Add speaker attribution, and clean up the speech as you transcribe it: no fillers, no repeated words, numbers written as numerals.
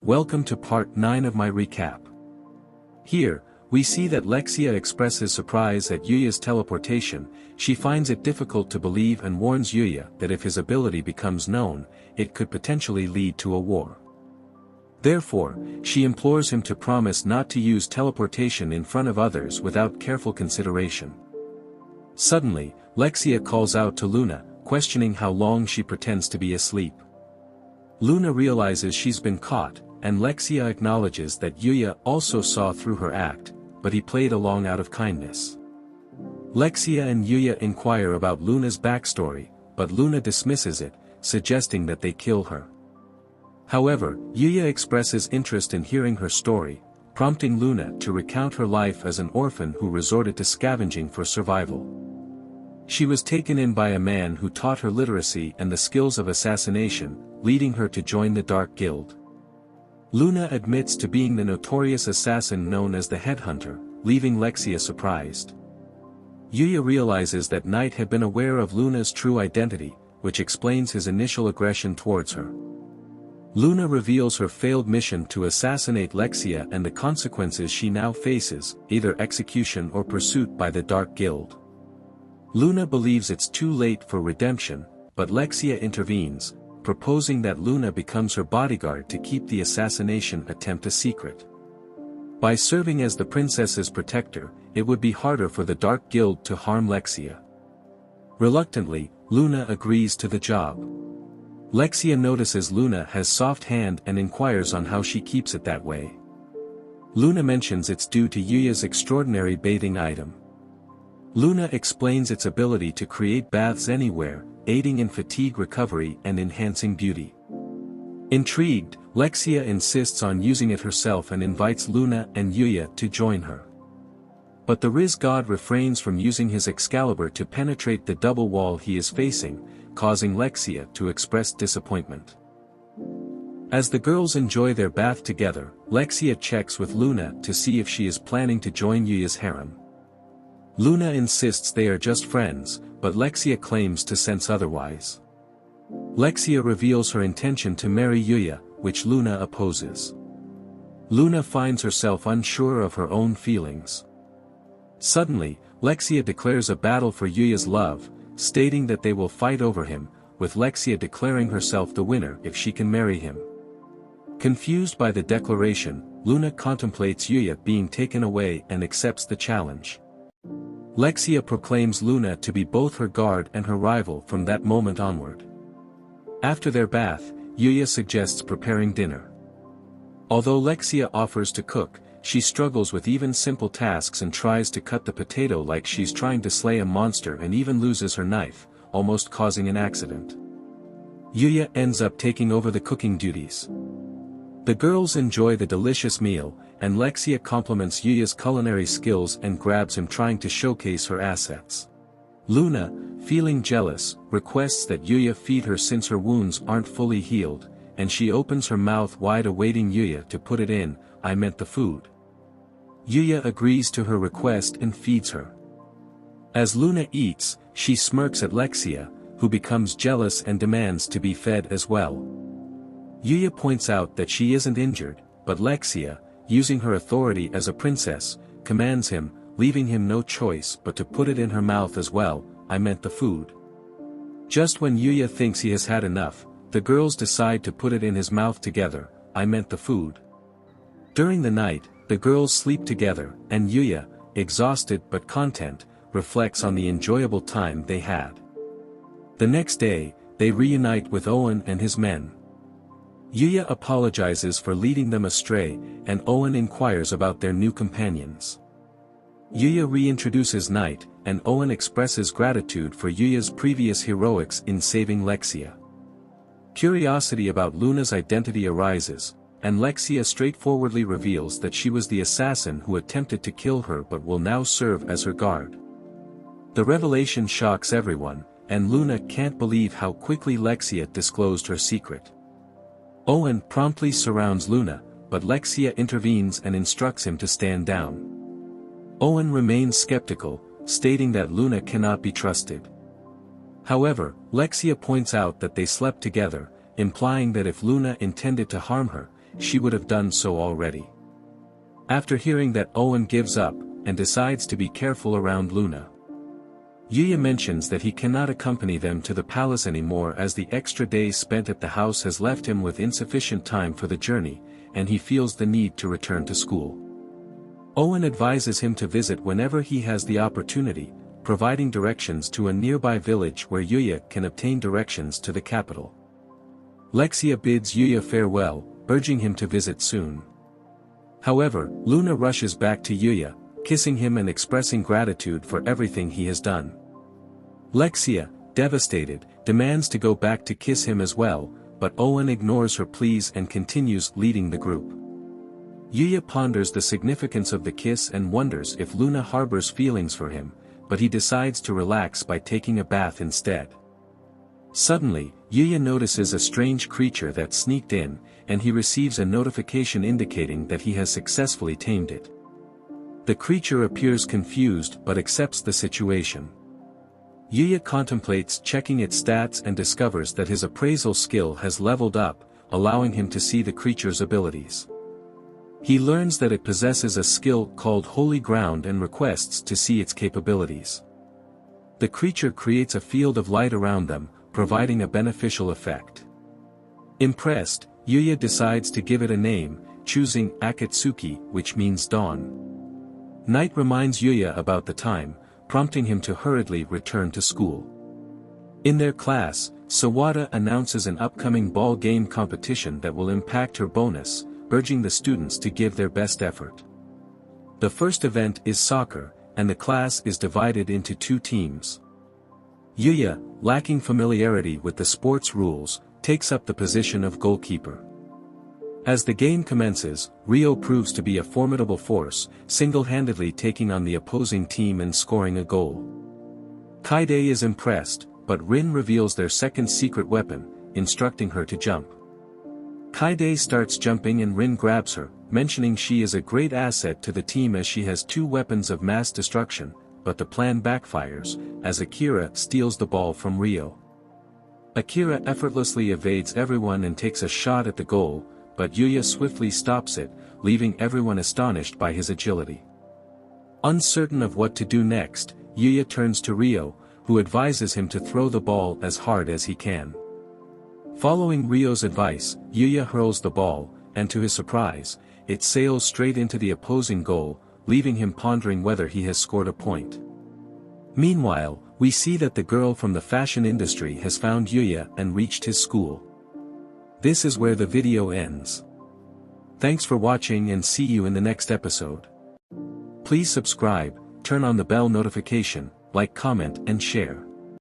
Speaker 1: Welcome to part 9 of my recap. Here, we see that Lexia expresses surprise at Yuya's teleportation. She finds it difficult to believe and warns Yuya that if his ability becomes known, it could potentially lead to a war. Therefore, she implores him to promise not to use teleportation in front of others without careful consideration. Suddenly, Lexia calls out to Luna, questioning how long she pretends to be asleep. Luna realizes she's been caught, and Lexia acknowledges that Yuya also saw through her act, but he played along out of kindness. Lexia and Yuya inquire about Luna's backstory, but Luna dismisses it, suggesting that they kill her. However, Yuya expresses interest in hearing her story, prompting Luna to recount her life as an orphan who resorted to scavenging for survival. She was taken in by a man who taught her literacy and the skills of assassination, leading her to join the Dark Guild. Luna admits to being the notorious assassin known as the Headhunter, leaving Lexia surprised. Yuya realizes that Knight had been aware of Luna's true identity, which explains his initial aggression towards her. Luna reveals her failed mission to assassinate Lexia and the consequences she now faces, either execution or pursuit by the Dark Guild. Luna believes it's too late for redemption, but Lexia intervenes, proposing that Luna becomes her bodyguard to keep the assassination attempt a secret. By serving as the princess's protector, it would be harder for the Dark Guild to harm Lexia. Reluctantly, Luna agrees to the job. Lexia notices Luna has soft hand and inquires on how she keeps it that way. Luna mentions it's due to Yuya's extraordinary bathing item. Luna explains its ability to create baths anywhere, aiding in fatigue recovery and enhancing beauty. Intrigued, Lexia insists on using it herself and invites Luna and Yuya to join her. But the Rizz god refrains from using his Excalibur to penetrate the double wall he is facing, causing Lexia to express disappointment. As the girls enjoy their bath together, Lexia checks with Luna to see if she is planning to join Yuya's harem. Luna insists they are just friends, but Lexia claims to sense otherwise. Lexia reveals her intention to marry Yuya, which Luna opposes. Luna finds herself unsure of her own feelings. Suddenly, Lexia declares a battle for Yuya's love, stating that they will fight over him, with Lexia declaring herself the winner if she can marry him. Confused by the declaration, Luna contemplates Yuya being taken away and accepts the challenge. Lexia proclaims Luna to be both her guard and her rival from that moment onward. After their bath, Yuya suggests preparing dinner. Although Lexia offers to cook, she struggles with even simple tasks and tries to cut the potato like she's trying to slay a monster and even loses her knife, almost causing an accident. Yuya ends up taking over the cooking duties. The girls enjoy the delicious meal, and Lexia compliments Yuya's culinary skills and grabs him trying to showcase her assets. Luna, feeling jealous, requests that Yuya feed her since her wounds aren't fully healed, and she opens her mouth wide awaiting Yuya to put it in. I meant the food. Yuya agrees to her request and feeds her. As Luna eats, she smirks at Lexia, who becomes jealous and demands to be fed as well. Yuya points out that she isn't injured, but Lexia, using her authority as a princess, commands him, leaving him no choice but to put it in her mouth as well. I meant the food. Just when Yuya thinks he has had enough, the girls decide to put it in his mouth together. I meant the food. During the night, the girls sleep together, and Yuya, exhausted but content, reflects on the enjoyable time they had. The next day, they reunite with Owen and his men. Yuya apologizes for leading them astray, and Owen inquires about their new companions. Yuya reintroduces Knight, and Owen expresses gratitude for Yuya's previous heroics in saving Lexia. Curiosity about Luna's identity arises, and Lexia straightforwardly reveals that she was the assassin who attempted to kill her but will now serve as her guard. The revelation shocks everyone, and Luna can't believe how quickly Lexia disclosed her secret. Owen promptly surrounds Luna, but Lexia intervenes and instructs him to stand down. Owen remains skeptical, stating that Luna cannot be trusted. However, Lexia points out that they slept together, implying that if Luna intended to harm her, she would have done so already. After hearing that, Owen gives up, and decides to be careful around Luna. Yuya mentions that he cannot accompany them to the palace anymore as the extra day spent at the house has left him with insufficient time for the journey, and he feels the need to return to school. Owen advises him to visit whenever he has the opportunity, providing directions to a nearby village where Yuya can obtain directions to the capital. Lexia bids Yuya farewell, urging him to visit soon. However, Luna rushes back to Yuya, kissing him and expressing gratitude for everything he has done. Lexia, devastated, demands to go back to kiss him as well, but Owen ignores her pleas and continues leading the group. Yuya ponders the significance of the kiss and wonders if Luna harbors feelings for him, but he decides to relax by taking a bath instead. Suddenly, Yuya notices a strange creature that sneaked in, and he receives a notification indicating that he has successfully tamed it. The creature appears confused but accepts the situation. Yuya contemplates checking its stats and discovers that his appraisal skill has leveled up, allowing him to see the creature's abilities. He learns that it possesses a skill called Holy Ground and requests to see its capabilities. The creature creates a field of light around them, providing a beneficial effect. Impressed, Yuya decides to give it a name, choosing Akatsuki, which means dawn. Night reminds Yuya about the time, prompting him to hurriedly return to school. In their class, Sawada announces an upcoming ball game competition that will impact her bonus, urging the students to give their best effort. The first event is soccer, and the class is divided into 2 teams. Yuya, lacking familiarity with the sport's rules, takes up the position of goalkeeper. As the game commences, Ryo proves to be a formidable force, single-handedly taking on the opposing team and scoring a goal. Kaede is impressed, but Rin reveals their second secret weapon, instructing her to jump. Kaede starts jumping and Rin grabs her, mentioning she is a great asset to the team as she has 2 weapons of mass destruction, but the plan backfires, as Akira steals the ball from Ryo. Akira effortlessly evades everyone and takes a shot at the goal, but Yuya swiftly stops it, leaving everyone astonished by his agility. Uncertain of what to do next, Yuya turns to Ryo, who advises him to throw the ball as hard as he can. Following Ryo's advice, Yuya hurls the ball, and to his surprise, it sails straight into the opposing goal, leaving him pondering whether he has scored a point. Meanwhile, we see that the girl from the fashion industry has found Yuya and reached his school. This is where the video ends. Thanks for watching and see you in the next episode. Please subscribe, turn on the bell notification, like, comment and share.